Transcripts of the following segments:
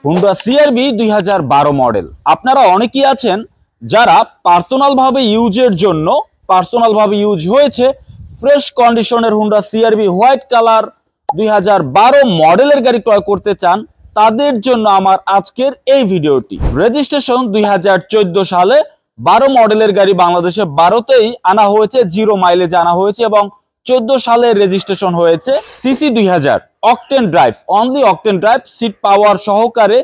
Honda CR-V 2012 model. আপনারা অনেকেই আছেন যারা পার্সোনালভাবে ইউজ হয়েছে ফ্রেশ কন্ডিশনের হুন্ডা সিআরভি হোয়াইট কালার 2012 মডেলের গাড়ি ক্রয় করতে চান। তাদের জন্য আমার আজকের এই ভিডিওটি। রেজিস্ট্রেশন 2014 সালে 12 মডেলের গাড়ি বাংলাদেশে 12তেই আনা হয়েছে, 0 মাইলেজ আনা হয়েছে এবং 14 সালে রেজিস্ট্রেশন হয়েছে। CC 2000, octane drive, only octane drive, seat power সহকারে।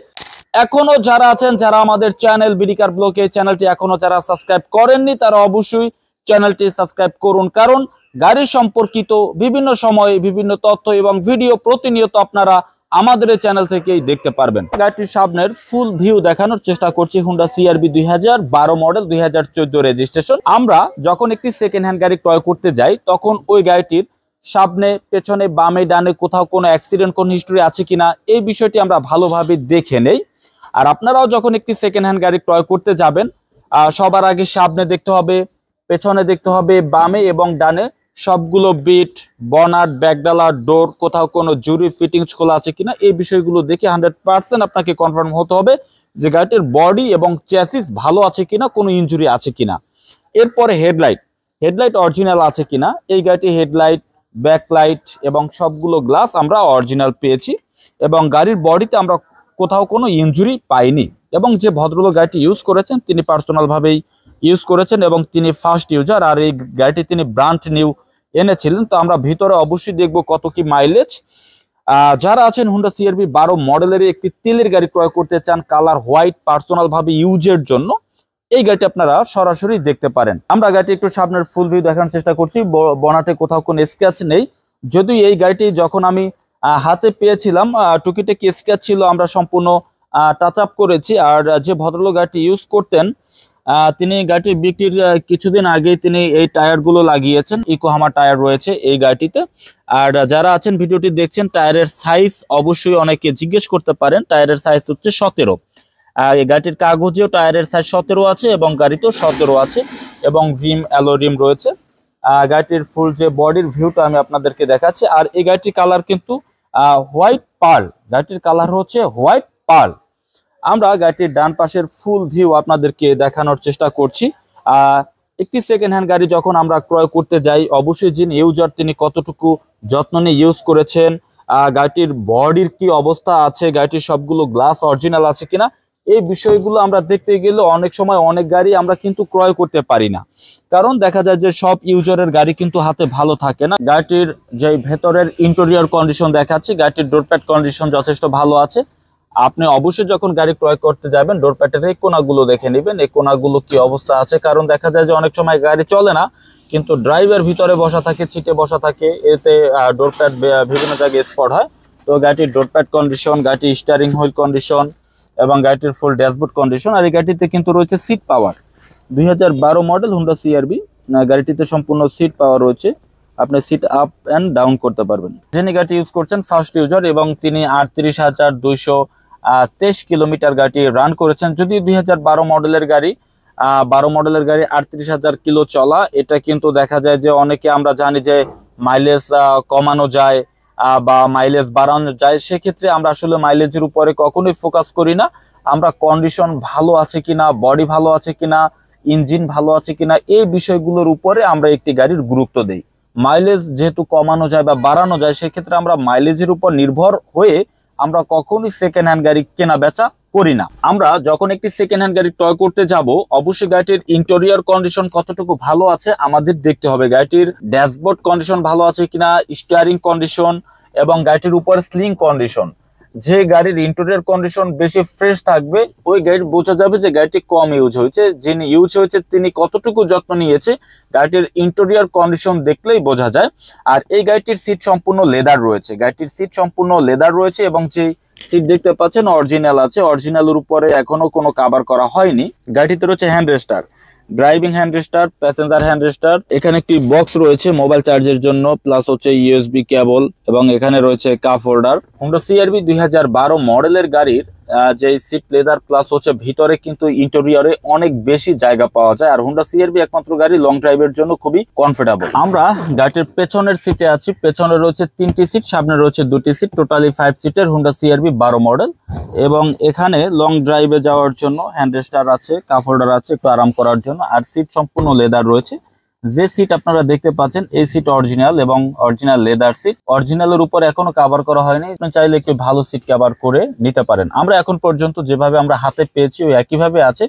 এখনো যারা আছেন, যারা আমাদের চ্যানেল বিডিকার ব্লগ এই চ্যানেলটি এখনো যারা সাবস্ক্রাইব করেননি, তারা অবশ্যই চ্যানেলটি সাবস্ক্রাইব করুন, কারণ গাড়ি সম্পর্কিত বিভিন্ন সময়ে বিভিন্ন তথ্য এবং ভিডিও প্রতিনিয়ত আপনারা আমাদের এই চ্যানেল থেকেই দেখতে পারবেন। গাড়িটির সামনের ফুল ভিউ দেখানোর চেষ্টা করছি। Honda CR-V 2012 model, 2014 registration. আমরা যখন একটি সেকেন্ড হ্যান্ড গাড়ি ক্রয় করতে যাই, তখন ওই গাড়িটির সামনে, পেছনে, বামে, ডানে কোথাও কোনো অ্যাক্সিডেন্ট, কোন হিস্টরি আছে কিনা এই বিষয়টি আমরা ভালোভাবে দেখে নেই। আর আপনারাও যখন একটি সেকেন্ড হ্যান্ড গাড়ি ক্রয় করতে যাবেন, সবার আগে সামনে দেখতে হবে, পেছনে দেখতে হবে, বামে এবং ডানে সবগুলো বিট, বনাট, ব্যাকডালা, ডোর কোথাও কোনো জুরি ফিটিংস খোলা আছে কিনা এই বিষয়গুলো দেখে 100% আপনাকে কনফার্ম হতে হবে যে গাড়িটির বডি এবং চ্যাসিস ভালো আছে কিনা, কোনো ইনজুরি আছে কিনা। এরপরে হেডলাইট অরিজিনাল আছে কিনা। এই গাড়িটি হেডলাইট, ব্যাকলাইট এবং সবগুলো গ্লাস আমরা অরিজিনাল পেয়েছি এবং গাড়ির বডিতে আমরা কোথাও কোনো ইনজুরি পাইনি। এবং যে ভদ্রলোক গাড়িটি ইউজ করেছেন তিনি পার্সোনালভাবেই ইউজ করেছেন এবং তিনি ফার্স্ট ইউজার। আর এই গাড়িটি তিনি ব্র্যান্ড নিউ এনেছিলেন। তো আমরা ভিতরে অবশ্যই দেখব কত কি মাইলেজ। যারা আছেন হুন্ডা সিআরভি 12 মডেলের একটি তেলের গাড়ি ক্রয় করতে চান কালার হোয়াইট, পার্সোনালভাবে ইউজের জন্য, এই গাড়িটি আপনারা সরাসরি দেখতে পারেন। আমরা গাড়িটি একটু সামনের ফুল ভিউ দেখানোর চেষ্টা করছি। বনাটে কোথাও কোনো স্ক্র্যাচ নেই, যদিও এই গাড়িটি যখন আমি হাতে পেয়েছিলাম টুকিটাকি স্ক্র্যাচ ছিল, আমরা সম্পূর্ণ টাচ আপ করেছি। আর যে ভদ্রলোক গাড়িটি ইউজ করতেন তিনি গাড়িটি বিক্রির কিছুদিন আগেই তিনি এই টায়ারগুলো লাগিয়েছেন। ইকোহামা টায়ার রয়েছে এই গাড়িটিতে। আর যারা আছেন ভিডিওটি দেখছেন, টায়ারের সাইজ অবশ্যই অনেকে জিজ্ঞেস করতে পারেন। টায়ারের সাইজ হচ্ছে 17। এই গাড়িটির কাগজেও টায়ারের সাইজ 17 আছে এবং গাড়িতেও 17 আছে এবং রিম, অ্যালো রিম রয়েছে। গাড়িটির ফুল যে বডির ভিউটা আমি আপনাদেরকে দেখাচ্ছি। আর এই গাড়িটির কালার কিন্তু হোয়াইট পার্ল, গাড়িটির কালার হচ্ছে হোয়াইট পার্ল। আমরা গাড়িটির ডান পাশের ফুল ভিউ আপনাদেরকে দেখানোর চেষ্টা করছি। একটি সেকেন্ড হ্যান্ড গাড়ি যখন আমরা ক্রয় করতে যাই, অবশ্যই যিনি ইউজার তিনি কতটুকু যত্ন নিয়ে ইউজ করেছেন, গাড়িটির বডির কি অবস্থা আছে, গাড়িটির সবগুলো গ্লাস অরিজিনাল আছে কিনা, এই বিষয়গুলো আমরা দেখতে গেলে অনেক সময় অনেক গাড়ি আমরা কিন্তু ক্রয় করতে পারি না, কারণ দেখা যায় যে সব ইউজারের গাড়ি কিন্তু হাতে ভালো থাকে না। গাড়িটির যে ভেতরের ইন্টেরিয়র কন্ডিশন দেখাচ্ছি, গাড়িটির ডোরপ্যাড কন্ডিশন যথেষ্ট ভালো আছে। আপনি অবশ্যই যখন গাড়ি ক্রয় করতে যাবেন ডোরপ্যাডের এই কোনাগুলো দেখে নেবেন, এই কোনাগুলো কি অবস্থা আছে, কারণ দেখা যায় যে অনেক সময় গাড়ি চলে না কিন্তু ড্রাইভার ভিতরে বসা থাকে, সিটে বসা থাকে, এতে ডোরপ্যাড বিভিন্ন জায়গায় স্পট হয়। তো গাড়িটির ডোরপ্যাড কন্ডিশন, গাড়িটির স্টিয়ারিং হুইল কন্ডিশন এবং গাড়িটির ফুল ড্যাশবোর্ড কন্ডিশন। আর এই গাড়িটিতে কিন্তু রয়েছে seat power. 2012 model Honda CRV, গাড়িটিতে সম্পূর্ণ সিট পাওয়ার রয়েছে, আপনি সিট আপ অ্যান্ড ডাউন করতে পারবেন। যিনি গাড়িটি ইউজ করছেন ফার্স্ট ইউজার এবং তিনি 38,223 কিলোমিটার গাড়িটি রান করেছেন। যদি 2012 মডেলের গাড়ি, 12 মডেলের গাড়ি 38,000 কিলো চলা, এটা কিন্তু দেখা যায় যে অনেকে আমরা জানি যে মাইলেজ কমানো যায় বা মাইলেজ বাড়ানো যায়। সেক্ষেত্রে আমরা আসলে মাইলেজের উপরে কখনোই ফোকাস করি না, আমরা কন্ডিশন ভালো আছে কিনা, বডি ভালো আছে কিনা, ইঞ্জিন ভালো আছে কিনা, এই বিষয়গুলোর উপরে আমরা একটি গাড়ির গুরুত্ব দেই। মাইলেজ যেহেতু কমানো যায় বা বাড়ানো যায়, সেক্ষেত্রে আমরা মাইলেজের উপর নির্ভর হয়ে আমরা কখনোই সেকেন্ড হ্যান্ড গাড়ি কেনা বেচা করি না। আমরা যখন একটি সেকেন্ড হ্যান্ড গাড়ি ক্রয় করতে যাব, অবশ্যই গাড়িটির ইন্টেরিয়র কন্ডিশন কতটুকু ভালো আছে আমাদের দেখতে হবে। গাড়িটির ড্যাশবোর্ড কন্ডিশন ভালো আছে কিনা, স্টিয়ারিং কন্ডিশন এবং গাড়িটির উপর স্লিং কন্ডিশন। যে গাড়ির ইন্টেরিয়র কন্ডিশন বেশি ফ্রেশ থাকবে, ওই গাড়ি বোঝা যাবে যে গাড়িটি কম ইউজ হয়েছে। যিনি ইউজ হয়েছে তিনি কতটুকু যত্ন নিয়েছে, গাড়িটির ইন্টেরিয়র কন্ডিশন দেখলেই বোঝা যায়। আর এই গাড়িটির সিট সম্পূর্ণ লেদার রয়েছে, গাড়িটির সিট সম্পূর্ণ লেদার রয়েছে এবং যে সিট দেখতে পাচ্ছেন অরিজিনাল আছে, অরিজিনালের উপরে এখনো কোনো কভার করা হয়নি। গাড়িটিতে রয়েছে হ্যান্ড রেস্টার, ড্রাইভিং হ্যান্ড রেস্টার, প্যাসেঞ্জার হ্যান্ড রেস্টার। এখানে একটি বক্স রয়েছে মোবাইল চার্জের জন্য, প্লাস হচ্ছে ইউএসবি কেবল এবং এখানে রয়েছে কাপ হোল্ডার। হুন্ডা সিআরভি 2012 মডেলের গাড়ির যে সিট লেদার প্লাস হচ্ছে ভিতরে কিন্তু ইন্টেরিয়রে অনেক বেশি জায়গা পাওয়া যায়। আর হোন্ডা সিআরভি একমাত্র গাড়ি লং ড্রাইভের জন্য খুবই কমফোর্টেবল। আমরা গাড়িটির পেছনের সিটে আছি, পেছনে রয়েছে 3টি সিট, সামনে রয়েছে 2টি সিট, টোটালি 5 সিটের হোন্ডা সিআরভি 12 মডেল। এবং এখানে লং ড্রাইভে যাওয়ার জন্য হ্যান্ড রেস্টার আছে, কাপ হোল্ডার আছে একটু আরাম করার জন্য। আর সিট সম্পূর্ণ লেদার রয়েছে। যে সিট আপনারা দেখতে পাচ্ছেন এই সিট অরিজিনাল এবং অরিজিনাল লেদার সিট। অরিজিনালের উপর এখনো কভার করা হয়নি, আপনি চাইলে একটু ভালো সিট কভার করে নিতে পারেন। আমরা এখন পর্যন্ত যেভাবে আমরা হাতে পেয়েছি ওই একইভাবে আছে।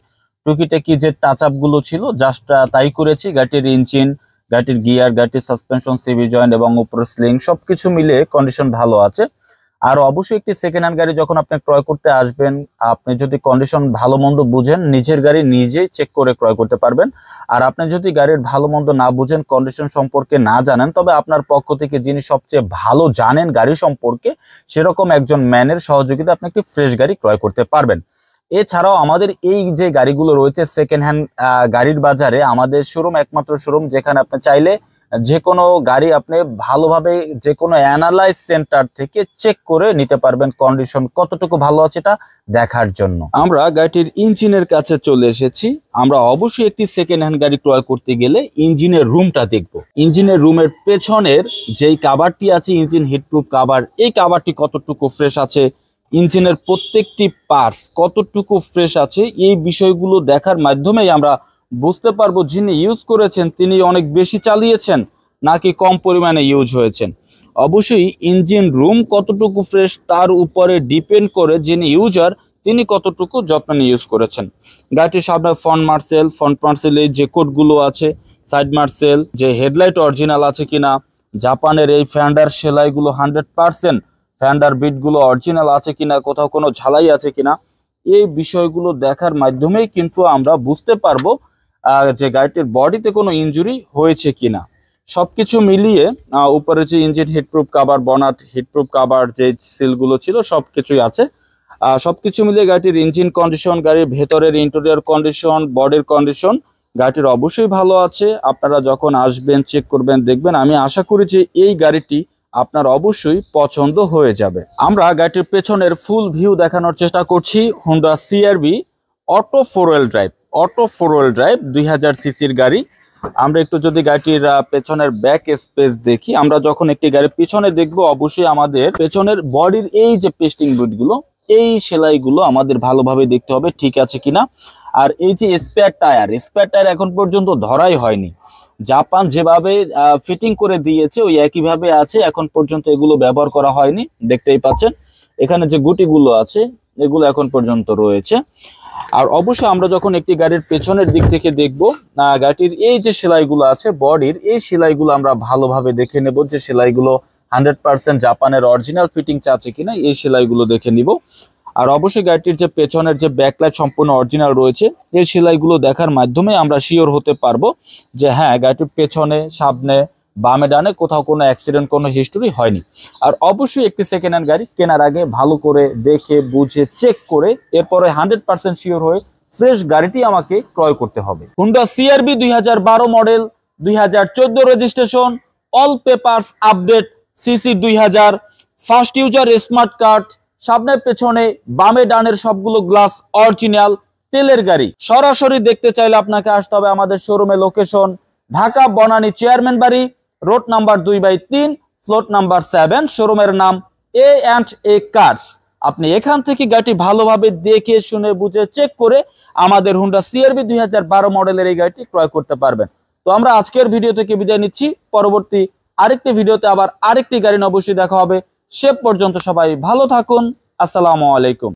টুকিটাকি যে টাচ আপ গুলো ছিল জাস্ট তাই করেছি। গাড়িটির ইঞ্জিন, গাড়িটির গিয়ার, গাড়িটির সাসপেনশন, সিভি জয়েন্ট এবং উপরে স্লিং সবকিছু মিলে কন্ডিশন ভালো আছে। আর অবশ্যই একটি সেকেন্ড হ্যান্ড গাড়ি যখন আপনি ক্রয় করতে আসবেন, আপনি যদি কন্ডিশন ভালো মন্দ বুঝেন, নিজের গাড়ি নিজেই চেক করে ক্রয় করতে পারবেন। আর আপনি যদি গাড়ির ভালো মন্দ না বুঝেন, কন্ডিশন সম্পর্কে না জানেন, তবে আপনার পক্ষ থেকে যিনি সবচেয়ে ভালো জানেন গাড়ি সম্পর্কে সেরকম একজন ম্যানের সহযোগিতা আপনি একটি ফ্রেশ গাড়ি ক্রয় করতে পারবেন। এছাড়াও আমাদের এই যে গাড়িগুলো রয়েছে সেকেন্ড হ্যান্ড গাড়ির বাজারে, আমাদের শোরুম একমাত্র শোরুম যেখানে আপনি চাইলে যে কোনো গাড়ি আপনি ভালোভাবে যে কোনো অ্যানালাইজ সেন্টার থেকে চেক করে নিতে পারবেন, কন্ডিশন কতটুকু ভালো আছে এটা দেখার জন্য। আমরা গাড়িটির ইঞ্জিনের কাছে চলে এসেছি। আমরা অবশ্যই একটি সেকেন্ড হ্যান্ড গাড়ি ক্রয় করতে গেলে ইঞ্জিনের রুমটা দেখব। ইঞ্জিনের রুমের পেছনের যেই কাভারটি আছে, ইঞ্জিন হিটপ্রুফ কাভার, এই কাভারটি কতটুকু ফ্রেশ আছে, ইঞ্জিনের প্রত্যেকটি পার্টস কতটুকু ফ্রেশ আছে, এই বিষয়গুলো দেখার মাধ্যমেই আমরা বুঝতে পারবো যিনি ইউজ করেছেন তিনি অনেক বেশি চালিয়েছেন নাকি কম পরিমাণে ইউজ হয়েছেন। অবশ্যই ইঞ্জিন রুম কতটুকু ফ্রেশ তার উপরে ডিপেন্ড করে যিনি ইউজার তিনি কতটুকু যত্ন নিয়ে ইউজ করেছেন। গাড়িটির সামনে ফ্রন্ট মার্সেলের যে কোডগুলো আছে, সাইড মার্সেল, যে হেডলাইট অরিজিনাল আছে কিনা, জাপানের এই ফ্যান্ডার সেলাইগুলো 100%, ফ্যান্ডার বিটগুলো অরিজিনাল আছে কিনা, কোথাও কোনো ঝালাই আছে কিনা, এই বিষয়গুলো দেখার মাধ্যমেই কিন্তু আমরা বুঝতে পারবো যে গাড়িটির বডিতে কোনো ইনজুরি হয়েছে কিনা। সবকিছু মিলিয়ে উপরে যে engine heatproof cover, বনাট heatproof cover, যে সিলগুলো ছিল সবকিছুই আছে। সবকিছু মিলিয়ে গাড়িটির ইঞ্জিন কন্ডিশন, গাড়ির ভেতরের ইন্টেরিয়র কন্ডিশন, বডির কন্ডিশন গাড়িটির অবশ্যই ভালো আছে। আপনারা যখন আসবেন চেক করবেন দেখবেন, আমি আশা করি যে এই গাড়িটি আপনার অবশ্যই পছন্দ হয়ে যাবে। আমরা গাড়িটির পেছনের ফুল ভিউ দেখানোর চেষ্টা করছি। Honda CR-V auto 4 wheel drive 2000 সিসির গাড়ি। আমরা একটু যদি গাড়িটির পেছনের ব্যাক স্পেস দেখি, আমরা যখন একটি গাড়ির পিছনে দেখব অবশ্যই আমাদের পেছনের বডির এই যে পেস্টিং বুটগুলো, এই সেলাইগুলো আমাদের ভালোভাবে দেখতে হবে ঠিক আছে কিনা। আর এই যে স্পেয়ার টায়ার এখন পর্যন্ত ধরাই হয়নি। জাপান যেভাবে ফিটিং করে দিয়েছে ওই একইভাবে আছে, এখন পর্যন্ত এগুলো ব্যবহার করা হয়নি। দেখতেই পাচ্ছেন এখানে যে গুটিগুলো আছে এগুলো এখন পর্যন্ত রয়েছে। আর অবশ্যই আমরা যখন একটি গাড়ির পেছনের দিক থেকে দেখব, গাড়িটির এই যে সেলাইগুলো আছে বডির, এই সেলাইগুলো আমরা ভালোভাবে দেখে নেব যে সেলাইগুলো 100% জাপানের অরিজিনাল ফিটিং আছে কিনা, এই সেলাইগুলো দেখে নিব। আর অবশ্যই গাড়িটির যে পেছনের যে ব্যাকলাইট সম্পূর্ণ অরিজিনাল রয়েছে, এই সেলাইগুলো দেখার মাধ্যমে আমরা শিওর হতে পারবো যে হ্যাঁ গাড়িটির পেছনে, সামনে, বামে ডানে কোথাও কোনো অ্যাক্সিডেন্ট, কোনো হিস্টোরি হয়নি। আর অবশ্যই একটি সেকেন্ড হ্যান্ড গাড়ি কেনার আগে ভালো করে দেখে বুঝে চেক করে এরপরে 100% শিওর হয়ে ফ্রেশ গাড়িটি আমাকে ক্রয় করতে হবে। Honda CR-V 2012 model, 2014 registration, all papers update, CC 2000, first user smart card, সামনে পেছনে বামে ডানের সবগুলো গ্লাস অরিজিনাল, তেলের গাড়ি। সরাসরি দেখতে চাইলে আপনাকে আসতে হবে আমাদের শোরুমে, লোকেশন ঢাকা বনানী চেয়ারম্যান বাড়ি, রোড নাম্বার 2/3, ফ্লোট নাম্বার 7, শোরুমের নাম A&A কার্স। আপনি এখান থেকে গাড়িটি ভালোভাবে দেখে শুনে বুঝে চেক করে আমাদের হোন্ডা সিআরভি 2012 মডেলের এই গাড়িটি ক্রয় করতে পারবেন। তো আমরা আজকের ভিডিও থেকে বিদায় নিচ্ছি, পরবর্তী আরেকটি ভিডিওতে আবার আরেকটি গাড়ি অবশ্যই দেখা হবে। সে পর্যন্ত সবাই ভালো থাকুন। আসসালামু আলাইকুম।